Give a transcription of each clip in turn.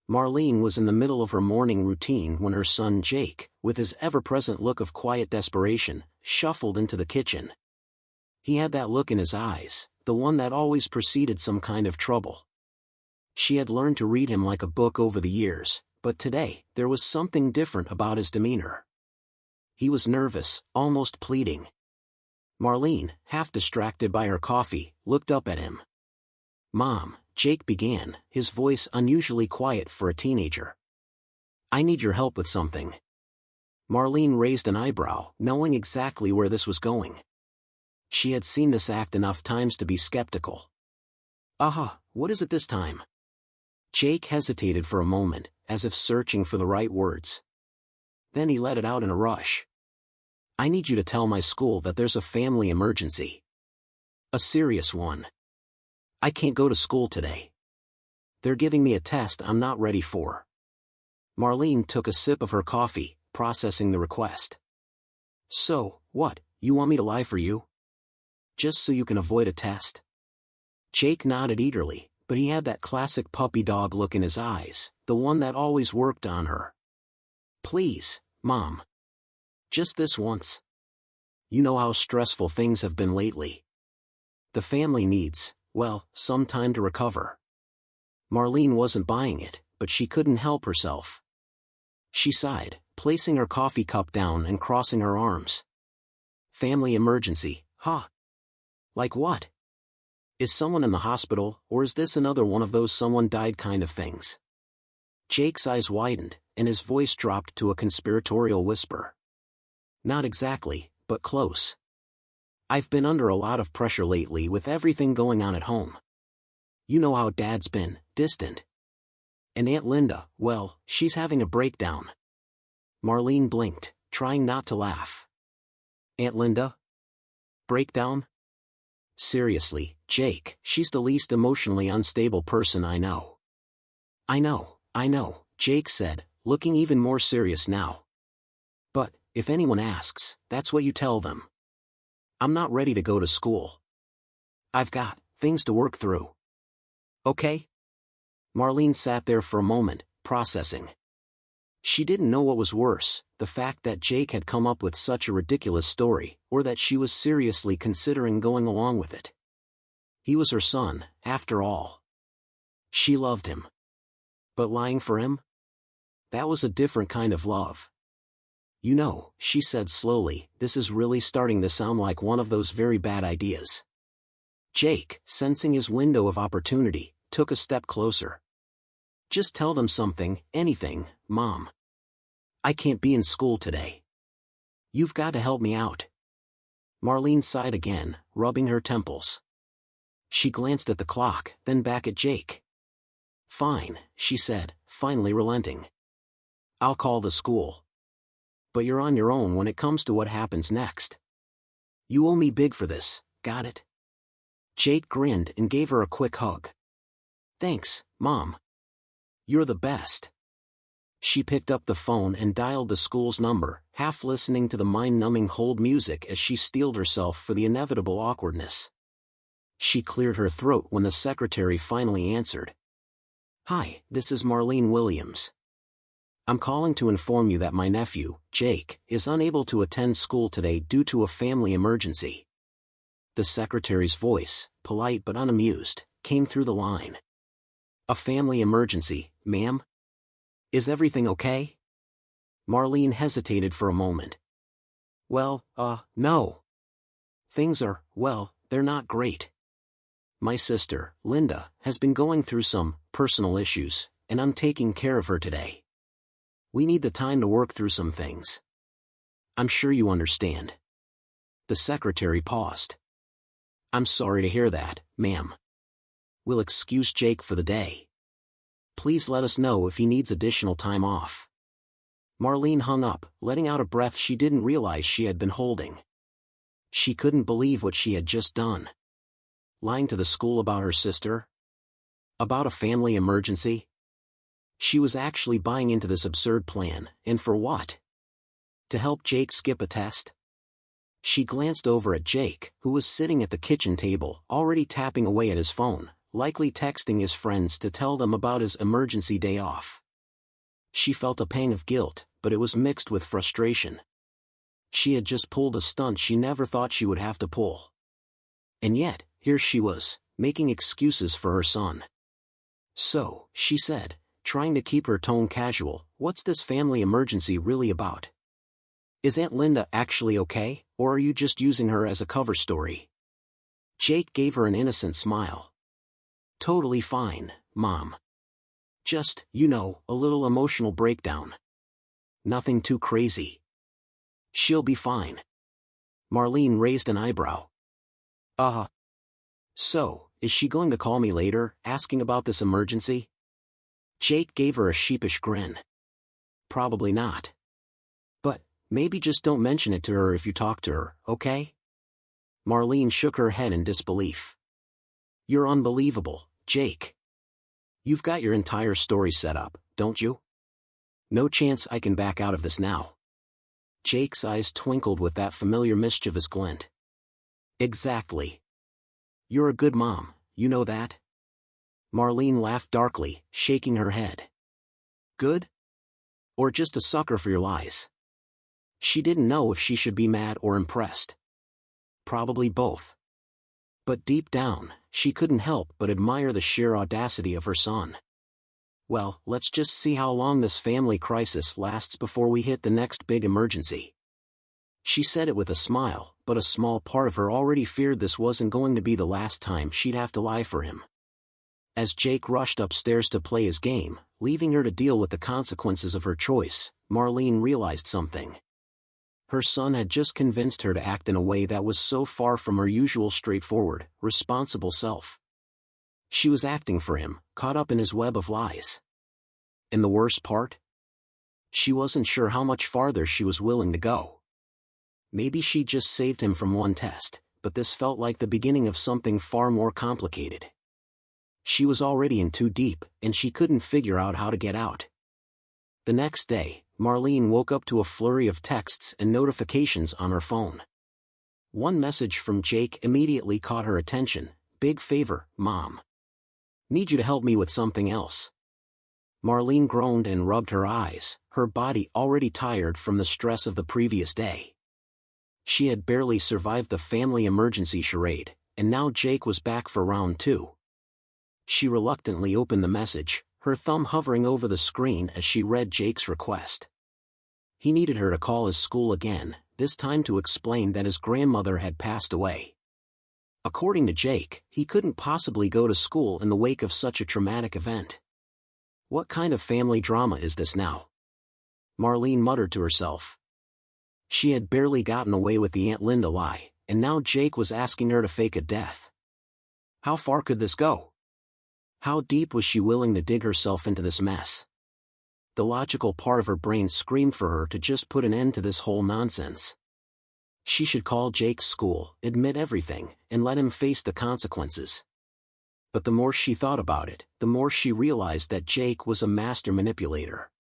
Marlene was in the middle of her morning routine when her son Jake, with his ever-present look of quiet desperation, shuffled into the kitchen. He had that look in his eyes, the one that always preceded some kind of trouble. She had learned to read him like a book over the years, but today, there was something different about his demeanor. He was nervous, almost pleading. Marlene, half distracted by her coffee, looked up at him. "Mom," Jake began, his voice unusually quiet for a teenager. "I need your help with something." Marlene raised an eyebrow, knowing exactly where this was going. She had seen this act enough times to be skeptical. What is it this time?" Jake hesitated for a moment, as if searching for the right words. Then he let it out in a rush. "I need you to tell my school that there's a family emergency. A serious one. I can't go to school today. They're giving me a test I'm not ready for." Marlene took a sip of her coffee, processing the request. "So, what, you want me to lie for you? Just so you can avoid a test?" Jake nodded eagerly, but he had that classic puppy dog look in his eyes, the one that always worked on her. "Please, Mom. Just this once. You know how stressful things have been lately. The family needs, well, some time to recover." Marlene wasn't buying it, but she couldn't help herself. She sighed, placing her coffee cup down and crossing her arms. "Family emergency, huh? Like what? Is someone in the hospital, or is this another one of those someone died kind of things?" Jake's eyes widened, and his voice dropped to a conspiratorial whisper. "Not exactly, but close. I've been under a lot of pressure lately with everything going on at home. You know how Dad's been, distant. And Aunt Linda, well, she's having a breakdown." Marlene blinked, trying not to laugh. "Aunt Linda? Breakdown? Seriously, Jake, she's the least emotionally unstable person I know." I know, Jake said, looking even more serious now. "But, if anyone asks, that's what you tell them. I'm not ready to go to school. I've got things to work through. Okay?" Marlene sat there for a moment, processing. She didn't know what was worse, the fact that Jake had come up with such a ridiculous story, or that she was seriously considering going along with it. He was her son, after all. She loved him. But lying for him? That was a different kind of love. "You know," she said slowly, "this is really starting to sound like one of those very bad ideas." Jake, sensing his window of opportunity, took a step closer. "Just tell them something, anything, Mom. I can't be in school today. You've got to help me out." Marlene sighed again, rubbing her temples. She glanced at the clock, then back at Jake. "Fine," she said, finally relenting. "I'll call the school. But you're on your own when it comes to what happens next. You owe me big for this, got it?" Jake grinned and gave her a quick hug. "Thanks, Mom. You're the best." She picked up the phone and dialed the school's number, half listening to the mind-numbing hold music as she steeled herself for the inevitable awkwardness. She cleared her throat when the secretary finally answered. "Hi, this is Marlene Williams. I'm calling to inform you that my nephew, Jake, is unable to attend school today due to a family emergency." The secretary's voice, polite but unamused, came through the line. "A family emergency, ma'am? Is everything okay?" Marlene hesitated for a moment. "Well, no. Things are, well, they're not great. My sister, Linda, has been going through some personal issues, and I'm taking care of her today. We need the time to work through some things. I'm sure you understand." The secretary paused. "I'm sorry to hear that, ma'am. We'll excuse Jake for the day. Please let us know if he needs additional time off." Marlene hung up, letting out a breath she didn't realize she had been holding. She couldn't believe what she had just done. Lying to the school about her sister? About a family emergency? She was actually buying into this absurd plan, and for what? To help Jake skip a test? She glanced over at Jake, who was sitting at the kitchen table, already tapping away at his phone, likely texting his friends to tell them about his emergency day off. She felt a pang of guilt, but it was mixed with frustration. She had just pulled a stunt she never thought she would have to pull. And yet, here she was, making excuses for her son. "So," she said, trying to keep her tone casual, "what's this family emergency really about? Is Aunt Linda actually okay, or are you just using her as a cover story?" Jake gave her an innocent smile. "Totally fine, Mom. Just, a little emotional breakdown. Nothing too crazy. She'll be fine." Marlene raised an eyebrow. So, is she going to call me later, asking about this emergency?" Jake gave her a sheepish grin. "Probably not. But, maybe just don't mention it to her if you talk to her, okay?" Marlene shook her head in disbelief. "You're unbelievable, Jake. You've got your entire story set up, don't you? No chance I can back out of this now." Jake's eyes twinkled with that familiar mischievous glint. "Exactly. You're a good mom, you know that?" Marlene laughed darkly, shaking her head. "Good? Or just a sucker for your lies?" She didn't know if she should be mad or impressed. Probably both. But deep down, she couldn't help but admire the sheer audacity of her son. "Well, let's just see how long this family crisis lasts before we hit the next big emergency." She said it with a smile, but a small part of her already feared this wasn't going to be the last time she'd have to lie for him. As Jake rushed upstairs to play his game, leaving her to deal with the consequences of her choice, Marlene realized something. Her son had just convinced her to act in a way that was so far from her usual straightforward, responsible self. She was acting for him, caught up in his web of lies. And the worst part? She wasn't sure how much farther she was willing to go. Maybe she just saved him from one test, but this felt like the beginning of something far more complicated. She was already in too deep, and she couldn't figure out how to get out. The next day, Marlene woke up to a flurry of texts and notifications on her phone. One message from Jake immediately caught her attention. "Big favor, Mom. Need you to help me with something else." Marlene groaned and rubbed her eyes, her body already tired from the stress of the previous day. She had barely survived the family emergency charade, and now Jake was back for round 2. She reluctantly opened the message, her thumb hovering over the screen as she read Jake's request. He needed her to call his school again, this time to explain that his grandmother had passed away. According to Jake, he couldn't possibly go to school in the wake of such a traumatic event. What kind of family drama is this now? Marlene muttered to herself. She had barely gotten away with the Aunt Linda lie, and now Jake was asking her to fake a death. How far could this go? How deep was she willing to dig herself into this mess? The logical part of her brain screamed for her to just put an end to this whole nonsense. She should call Jake's school, admit everything, and let him face the consequences. But the more she thought about it, the more she realized that Jake was a master manipulator.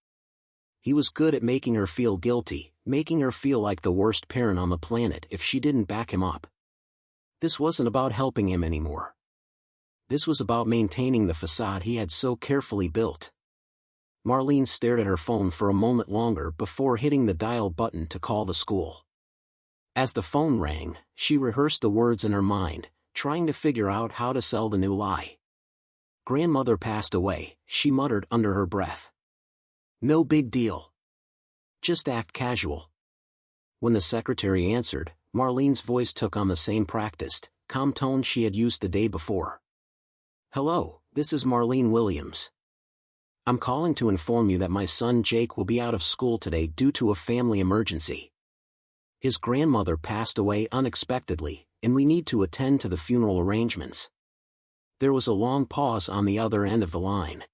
He was good at making her feel guilty, making her feel like the worst parent on the planet if she didn't back him up. This wasn't about helping him anymore. This was about maintaining the facade he had so carefully built. Marlene stared at her phone for a moment longer before hitting the dial button to call the school. As the phone rang, she rehearsed the words in her mind, trying to figure out how to sell the new lie. "Grandmother passed away," she muttered under her breath. "No big deal. Just act casual." When the secretary answered, Marlene's voice took on the same practiced, calm tone she had used the day before. "Hello, this is Marlene Williams. I'm calling to inform you that my son Jake will be out of school today due to a family emergency. His grandmother passed away unexpectedly, and we need to attend to the funeral arrangements." There was a long pause on the other end of the line.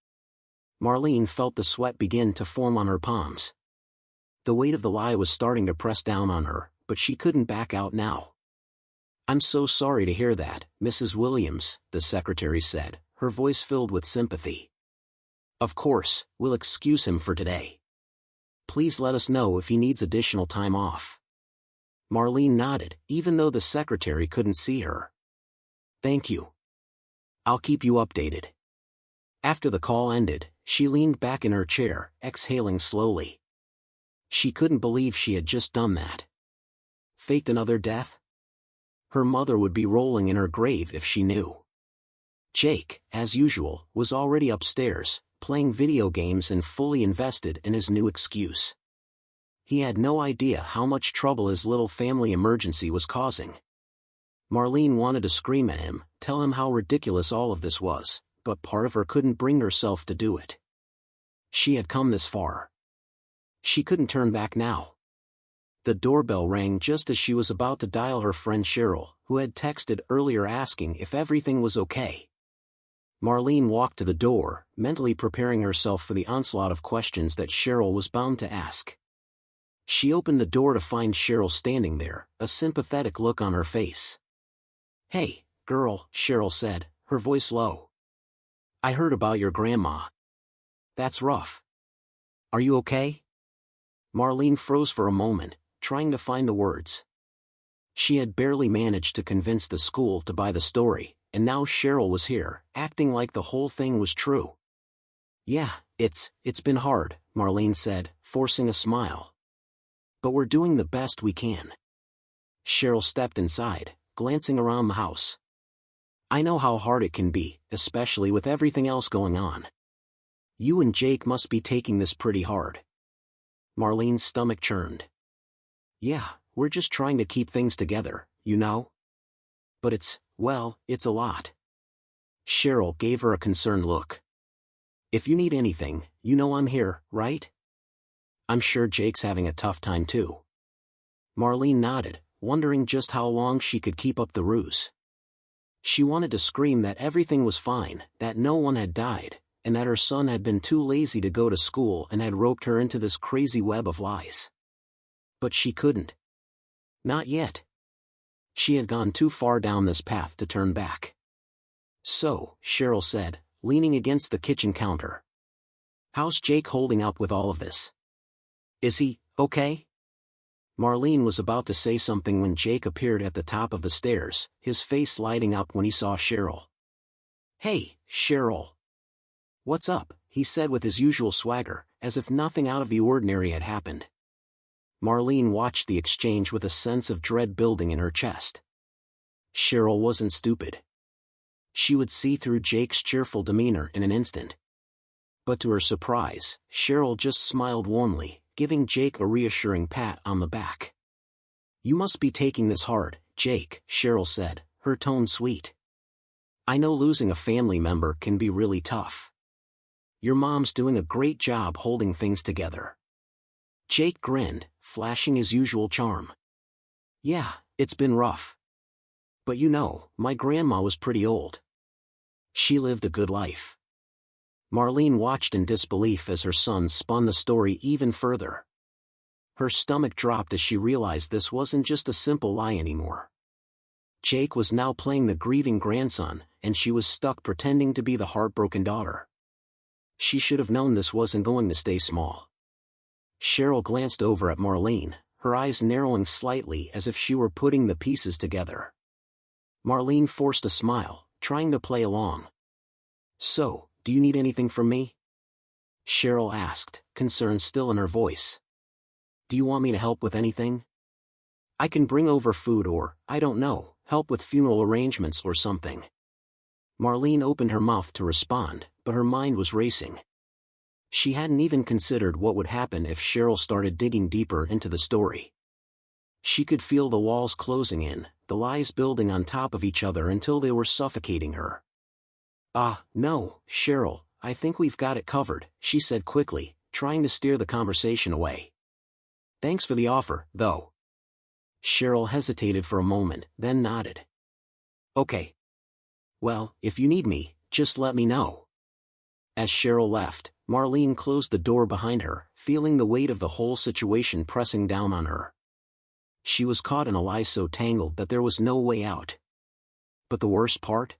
Marlene felt the sweat begin to form on her palms. The weight of the lie was starting to press down on her, but she couldn't back out now. "I'm so sorry to hear that, Mrs. Williams," the secretary said, her voice filled with sympathy. "Of course, we'll excuse him for today. Please let us know if he needs additional time off." Marlene nodded, even though the secretary couldn't see her. "Thank you." I'll keep you updated. After the call ended, she leaned back in her chair, exhaling slowly. She couldn't believe she had just done that. Faked another death? Her mother would be rolling in her grave if she knew. Jake, as usual, was already upstairs, playing video games and fully invested in his new excuse. He had no idea how much trouble his little family emergency was causing. Marlene wanted to scream at him, tell him how ridiculous all of this was, but part of her couldn't bring herself to do it. She had come this far. She couldn't turn back now. The doorbell rang just as she was about to dial her friend Cheryl, who had texted earlier asking if everything was okay. Marlene walked to the door, mentally preparing herself for the onslaught of questions that Cheryl was bound to ask. She opened the door to find Cheryl standing there, a sympathetic look on her face. "Hey, girl," Cheryl said, her voice low. "I heard about your grandma. That's rough. Are you okay?" Marlene froze for a moment, trying to find the words. She had barely managed to convince the school to buy the story, and now Cheryl was here, acting like the whole thing was true. "Yeah, it's been hard," Marlene said, forcing a smile. "But we're doing the best we can." Cheryl stepped inside, glancing around the house. "I know how hard it can be, especially with everything else going on. You and Jake must be taking this pretty hard." Marlene's stomach churned. "Yeah, we're just trying to keep things together, you know? But it's a lot." Cheryl gave her a concerned look. "If you need anything, you know I'm here, right? I'm sure Jake's having a tough time too." Marlene nodded, wondering just how long she could keep up the ruse. She wanted to scream that everything was fine, that no one had died, and that her son had been too lazy to go to school and had roped her into this crazy web of lies. But she couldn't. Not yet. She had gone too far down this path to turn back. "So," Cheryl said, leaning against the kitchen counter. "How's Jake holding up with all of this? Is he okay?" Marlene was about to say something when Jake appeared at the top of the stairs, his face lighting up when he saw Cheryl. "Hey, Cheryl. What's up?" he said with his usual swagger, as if nothing out of the ordinary had happened. Marlene watched the exchange with a sense of dread building in her chest. Cheryl wasn't stupid. She would see through Jake's cheerful demeanor in an instant. But to her surprise, Cheryl just smiled warmly, giving Jake a reassuring pat on the back. "You must be taking this hard, Jake," Cheryl said, her tone sweet. "I know losing a family member can be really tough. Your mom's doing a great job holding things together." Jake grinned, flashing his usual charm. "Yeah, it's been rough. But you know, my grandma was pretty old. She lived a good life." Marlene watched in disbelief as her son spun the story even further. Her stomach dropped as she realized this wasn't just a simple lie anymore. Jake was now playing the grieving grandson, and she was stuck pretending to be the heartbroken daughter. She should have known this wasn't going to stay small. Cheryl glanced over at Marlene, her eyes narrowing slightly as if she were putting the pieces together. Marlene forced a smile, trying to play along. "So, do you need anything from me?" Cheryl asked, concern still in her voice. "Do you want me to help with anything? I can bring over food or, I don't know, help with funeral arrangements or something." Marlene opened her mouth to respond, but her mind was racing. She hadn't even considered what would happen if Cheryl started digging deeper into the story. She could feel the walls closing in, the lies building on top of each other until they were suffocating her. No, Cheryl, I think we've got it covered," she said quickly, trying to steer the conversation away. "Thanks for the offer, though." Cheryl hesitated for a moment, then nodded. "Okay. Well, if you need me, just let me know." As Cheryl left, Marlene closed the door behind her, feeling the weight of the whole situation pressing down on her. She was caught in a lie so tangled that there was no way out. But the worst part?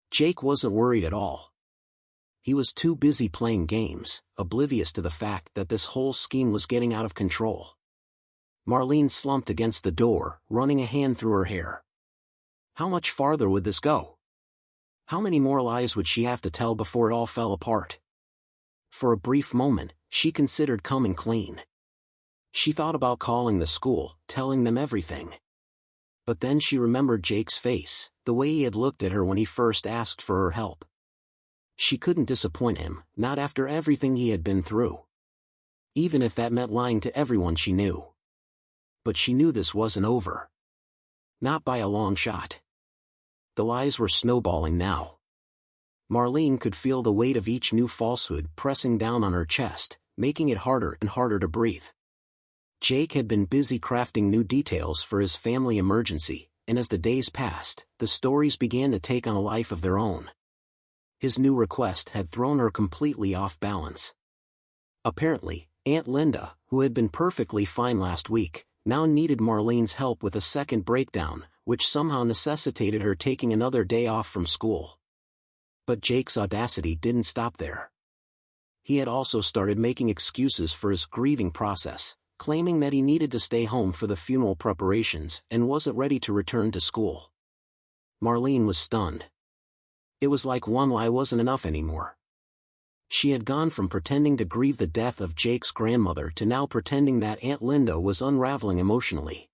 Jake wasn't worried at all. He was too busy playing games, oblivious to the fact that this whole scheme was getting out of control. Marlene slumped against the door, running a hand through her hair. How much farther would this go? How many more lies would she have to tell before it all fell apart? For a brief moment, she considered coming clean. She thought about calling the school, telling them everything. But then she remembered Jake's face, the way he had looked at her when he first asked for her help. She couldn't disappoint him, not after everything he had been through. Even if that meant lying to everyone she knew. But she knew this wasn't over. Not by a long shot. The lies were snowballing now. Marlene could feel the weight of each new falsehood pressing down on her chest, making it harder and harder to breathe. Jake had been busy crafting new details for his family emergency, and as the days passed, the stories began to take on a life of their own. His new request had thrown her completely off balance. Apparently, Aunt Linda, who had been perfectly fine last week, now needed Marlene's help with a second breakdown, which somehow necessitated her taking another day off from school. But Jake's audacity didn't stop there. He had also started making excuses for his grieving process, claiming that he needed to stay home for the funeral preparations and wasn't ready to return to school. Marlene was stunned. It was like one lie wasn't enough anymore. She had gone from pretending to grieve the death of Jake's grandmother to now pretending that Aunt Linda was unraveling emotionally.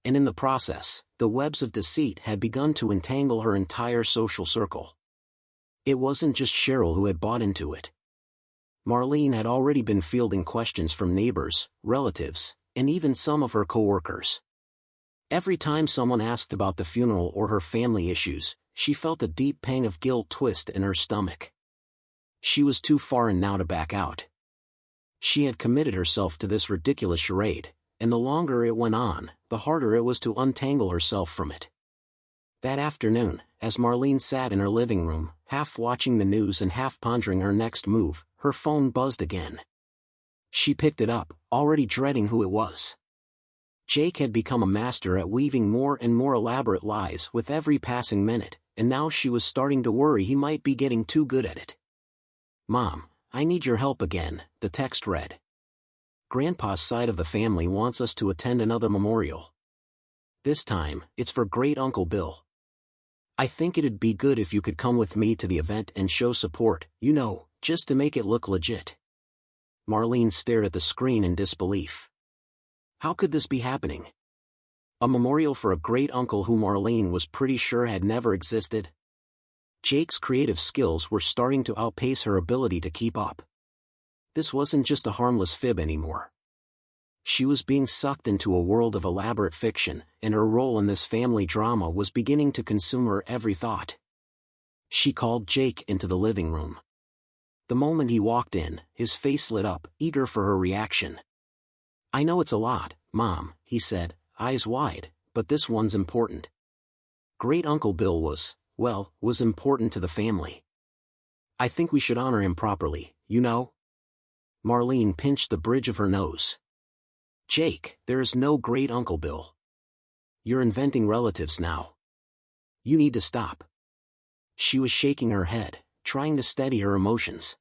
And in the process, the webs of deceit had begun to entangle her entire social circle. It wasn't just Cheryl who had bought into it. Marlene had already been fielding questions from neighbors, relatives, and even some of her coworkers. Every time someone asked about the funeral or her family issues, she felt a deep pang of guilt twist in her stomach. She was too far in now to back out. She had committed herself to this ridiculous charade, and the longer it went on, the harder it was to untangle herself from it. That afternoon, as Marlene sat in her living room, half watching the news and half pondering her next move, her phone buzzed again. She picked it up, already dreading who it was. Jake had become a master at weaving more and more elaborate lies with every passing minute, and now she was starting to worry he might be getting too good at it. "Mom, I need your help again," the text read. "Grandpa's side of the family wants us to attend another memorial. This time, it's for Great Uncle Bill. I think it'd be good if you could come with me to the event and show support, you know, just to make it look legit." Marlene stared at the screen in disbelief. How could this be happening? A memorial for a great uncle who Marlene was pretty sure had never existed? Jake's creative skills were starting to outpace her ability to keep up. This wasn't just a harmless fib anymore. She was being sucked into a world of elaborate fiction, and her role in this family drama was beginning to consume her every thought. She called Jake into the living room. The moment he walked in, his face lit up, eager for her reaction. "I know it's a lot, Mom," he said, eyes wide, "but this one's important. Great Uncle Bill was important to the family. I think we should honor him properly, you know?" Marlene pinched the bridge of her nose. "Jake, there is no Great Uncle Bill. You're inventing relatives now. You need to stop." She was shaking her head, trying to steady her emotions.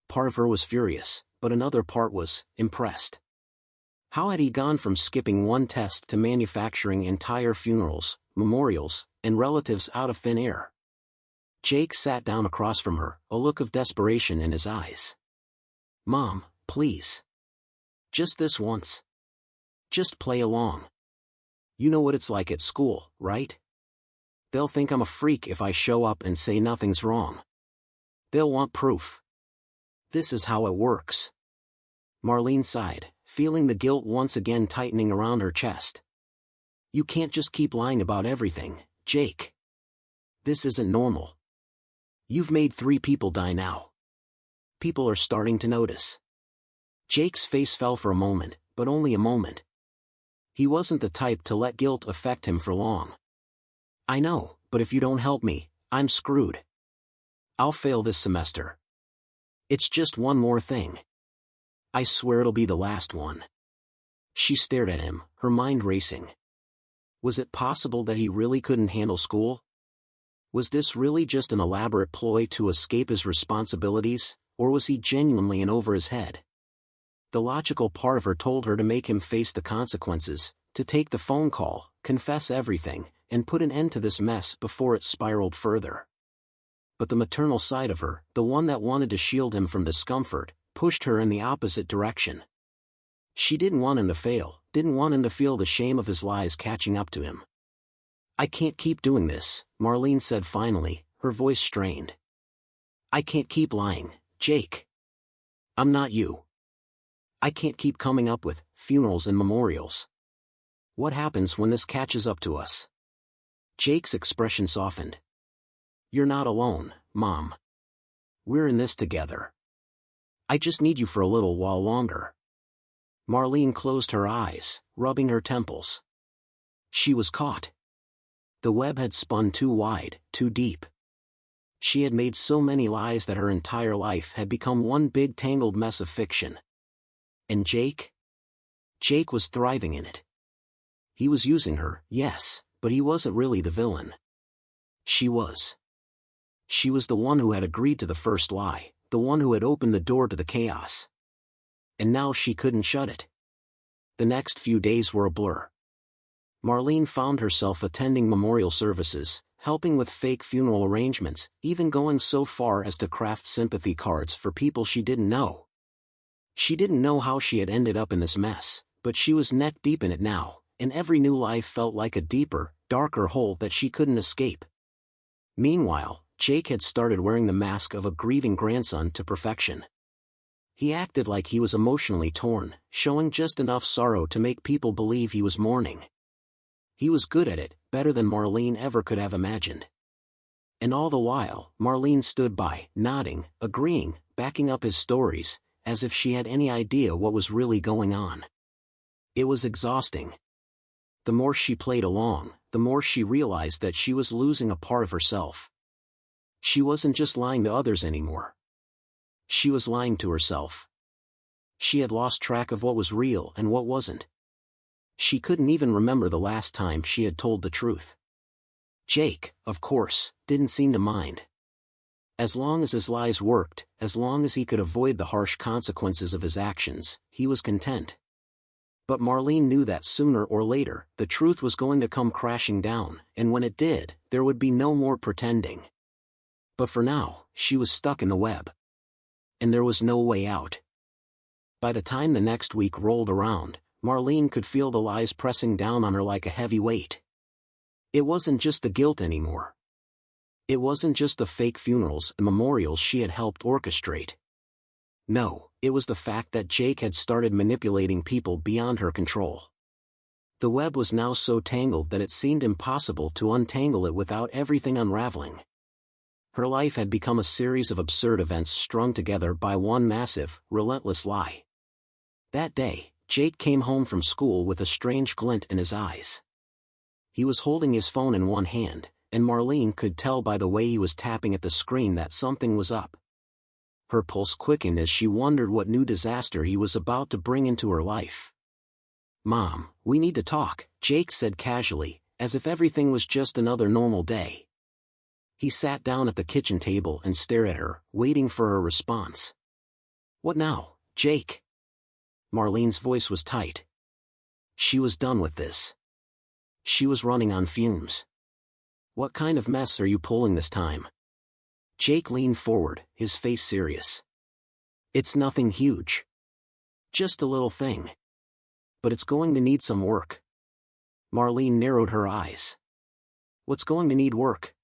Part of her was furious, but another part was impressed. How had he gone from skipping one test to manufacturing entire funerals, memorials, and relatives out of thin air? Jake sat down across from her, a look of desperation in his eyes. "Mom, please. Just this once. Just play along. You know what it's like at school, right? They'll think I'm a freak if I show up and say nothing's wrong. They'll want proof. This is how it works." Marlene sighed, feeling the guilt once again tightening around her chest. "You can't just keep lying about everything, Jake. This isn't normal. You've made 3 people die now. People are starting to notice." Jake's face fell for a moment, but only a moment. He wasn't the type to let guilt affect him for long. "I know, but if you don't help me, I'm screwed. I'll fail this semester. It's just one more thing. I swear it'll be the last one." She stared at him, her mind racing. Was it possible that he really couldn't handle school? Was this really just an elaborate ploy to escape his responsibilities, or was he genuinely in over his head? The logical part of her told her to make him face the consequences, to take the phone call, confess everything, and put an end to this mess before it spiraled further. but the maternal side of her, the one that wanted to shield him from discomfort, pushed her in the opposite direction. She didn't want him to fail, didn't want him to feel the shame of his lies catching up to him. "I can't keep doing this," Marlene said finally, her voice strained. "I can't keep lying, Jake. I'm not you. I can't keep coming up with funerals and memorials. What happens when this catches up to us?" Jake's expression softened. "You're not alone, Mom. We're in this together. I just need you for a little while longer." Marlene closed her eyes, rubbing her temples. She was caught. The web had spun too wide, too deep. She had made so many lies that her entire life had become one big tangled mess of fiction. And Jake? Jake was thriving in it. He was using her, yes, but he wasn't really the villain. She was. She was the one who had agreed to the first lie, the one who had opened the door to the chaos. And now she couldn't shut it. The next few days were a blur. Marlene found herself attending memorial services, helping with fake funeral arrangements, even going so far as to craft sympathy cards for people she didn't know. She didn't know how she had ended up in this mess, but she was neck deep in it now, and every new life felt like a deeper, darker hole that she couldn't escape. Meanwhile, Jake had started wearing the mask of a grieving grandson to perfection. He acted like he was emotionally torn, showing just enough sorrow to make people believe he was mourning. He was good at it, better than Marlene ever could have imagined. And all the while, Marlene stood by, nodding, agreeing, backing up his stories, as if she had any idea what was really going on. It was exhausting. The more she played along, the more she realized that she was losing a part of herself. She wasn't just lying to others anymore. She was lying to herself. She had lost track of what was real and what wasn't. She couldn't even remember the last time she had told the truth. Jake, of course, didn't seem to mind. As long as his lies worked, as long as he could avoid the harsh consequences of his actions, he was content. But Marlene knew that sooner or later, the truth was going to come crashing down, and when it did, there would be no more pretending. But for now, she was stuck in the web. And there was no way out. By the time the next week rolled around, Marlene could feel the lies pressing down on her like a heavy weight. It wasn't just the guilt anymore. It wasn't just the fake funerals and memorials she had helped orchestrate. No, it was the fact that Jake had started manipulating people beyond her control. The web was now so tangled that it seemed impossible to untangle it without everything unraveling. Her life had become a series of absurd events strung together by one massive, relentless lie. That day, Jake came home from school with a strange glint in his eyes. He was holding his phone in one hand, and Marlene could tell by the way he was tapping at the screen that something was up. Her pulse quickened as she wondered what new disaster he was about to bring into her life. "Mom, we need to talk," Jake said casually, as if everything was just another normal day. He sat down at the kitchen table and stared at her, waiting for her response. "What now, Jake?" Marlene's voice was tight. She was done with this. She was running on fumes. "What kind of mess are you pulling this time?" Jake leaned forward, his face serious. "It's nothing huge. Just a little thing. But it's going to need some work." Marlene narrowed her eyes. "What's going to need work?"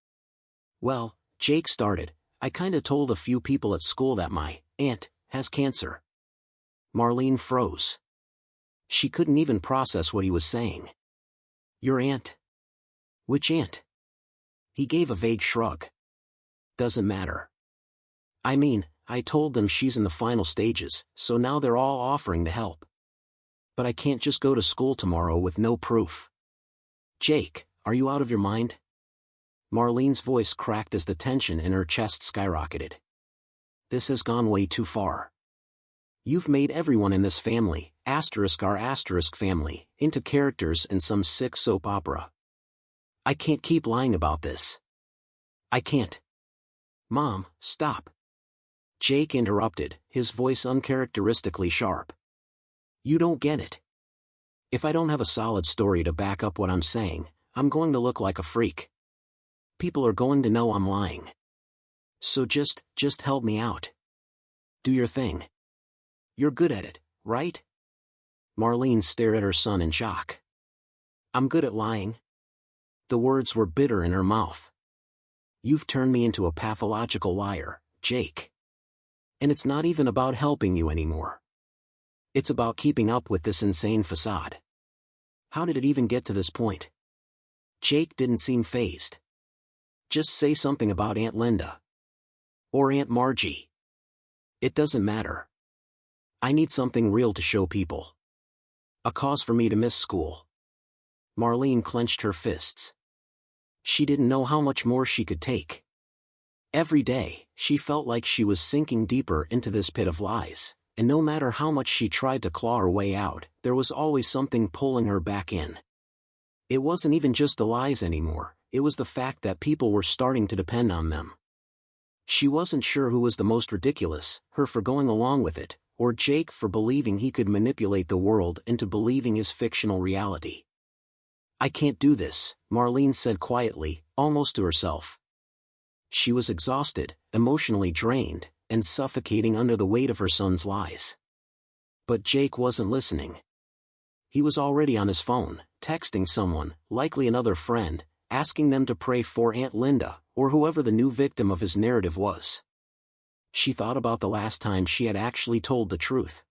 "Well," Jake started, "I kinda told a few people at school that my aunt has cancer." Marlene froze. She couldn't even process what he was saying. "Your aunt? Which aunt?" He gave a vague shrug. "Doesn't matter. I mean, I told them she's in the final stages, so now they're all offering to help. But I can't just go to school tomorrow with no proof." "Jake, are you out of your mind?" Marlene's voice cracked as the tension in her chest skyrocketed. "This has gone way too far. You've made everyone in this family, *our* family, into characters in some sick soap opera. I can't keep lying about this. I can't." "Mom, stop." Jake interrupted, his voice uncharacteristically sharp. "You don't get it. If I don't have a solid story to back up what I'm saying, I'm going to look like a freak. People are going to know I'm lying. So just help me out. Do your thing. You're good at it, right? Marlene stared at her son in shock. I'm good at lying? The words were bitter in her mouth. You've turned me into a pathological liar, Jake. And it's not even about helping you anymore. It's about keeping up with this insane facade. How did it even get to this point? Jake didn't seem fazed. Just say something about Aunt Linda. Or Aunt Margie. It doesn't matter. I need something real to show people. A cause for me to miss school. Marlene clenched her fists. She didn't know how much more she could take. Every day, she felt like she was sinking deeper into this pit of lies, and no matter how much she tried to claw her way out, there was always something pulling her back in. It wasn't even just the lies anymore, it was the fact that people were starting to depend on them. She wasn't sure who was the most ridiculous, her for going along with it, or Jake for believing he could manipulate the world into believing his fictional reality. I can't do this, Marlene said quietly, almost to herself. She was exhausted, emotionally drained, and suffocating under the weight of her son's lies. But Jake wasn't listening. He was already on his phone, texting someone, likely another friend, asking them to pray for Aunt Linda, or whoever the new victim of his narrative was. She thought about the last time she had actually told the truth.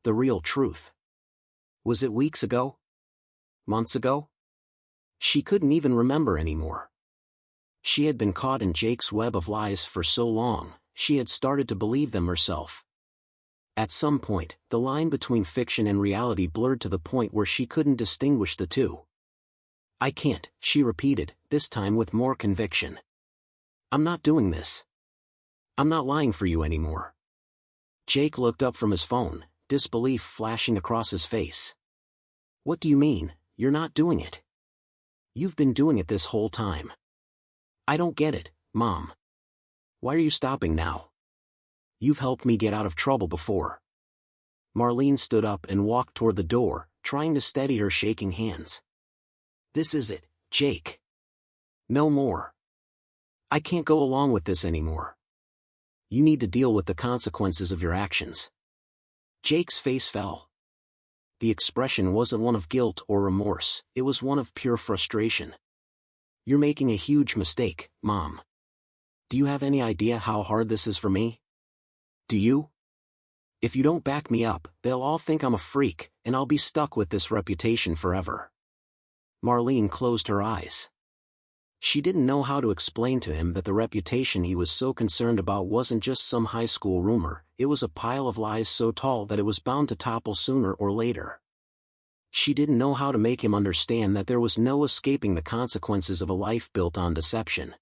The real truth. Was it weeks ago? Months ago? She couldn't even remember anymore. She had been caught in Jake's web of lies for so long, she had started to believe them herself. At some point, the line between fiction and reality blurred to the point where she couldn't distinguish the two. I can't, she repeated, this time with more conviction. I'm not doing this. I'm not lying for you anymore. Jake looked up from his phone, disbelief flashing across his face. What do you mean, you're not doing it? You've been doing it this whole time. I don't get it, Mom. Why are you stopping now? You've helped me get out of trouble before. Marlene stood up and walked toward the door, trying to steady her shaking hands. This is it, Jake. No more. I can't go along with this anymore. You need to deal with the consequences of your actions. Jake's face fell. The expression wasn't one of guilt or remorse, it was one of pure frustration. You're making a huge mistake, Mom. Do you have any idea how hard this is for me? Do you? If you don't back me up, they'll all think I'm a freak, and I'll be stuck with this reputation forever. Marlene closed her eyes. She didn't know how to explain to him that the reputation he was so concerned about wasn't just some high school rumor, it was a pile of lies so tall that it was bound to topple sooner or later. She didn't know how to make him understand that there was no escaping the consequences of a life built on deception.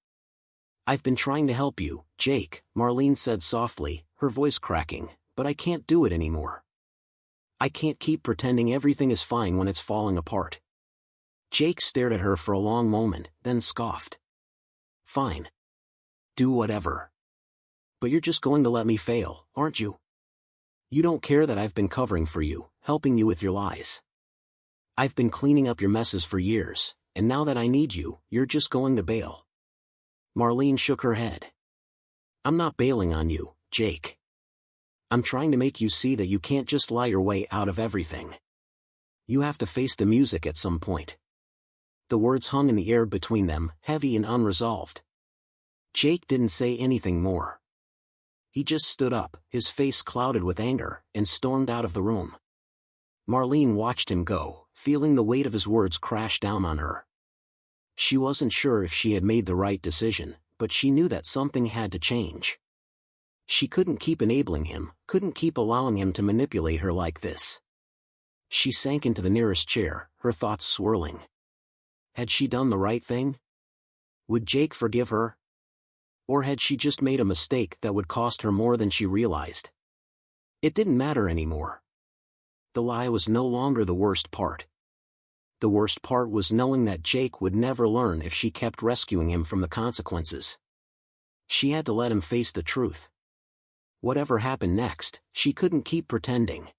I've been trying to help you, Jake, Marlene said softly, her voice cracking, but I can't do it anymore. I can't keep pretending everything is fine when it's falling apart. Jake stared at her for a long moment, then scoffed. Fine. Do whatever. But you're just going to let me fail, aren't you? You don't care that I've been covering for you, helping you with your lies. I've been cleaning up your messes for years, and now that I need you, you're just going to bail. Marlene shook her head. I'm not bailing on you, Jake. I'm trying to make you see that you can't just lie your way out of everything. You have to face the music at some point. The words hung in the air between them, heavy and unresolved. Jake didn't say anything more. He just stood up, his face clouded with anger, and stormed out of the room. Marlene watched him go, feeling the weight of his words crash down on her. She wasn't sure if she had made the right decision, but she knew that something had to change. She couldn't keep enabling him, couldn't keep allowing him to manipulate her like this. She sank into the nearest chair, her thoughts swirling. Had she done the right thing? Would Jake forgive her? Or had she just made a mistake that would cost her more than she realized? It didn't matter anymore. The lie was no longer the worst part. The worst part was knowing that Jake would never learn if she kept rescuing him from the consequences. She had to let him face the truth. Whatever happened next, she couldn't keep pretending.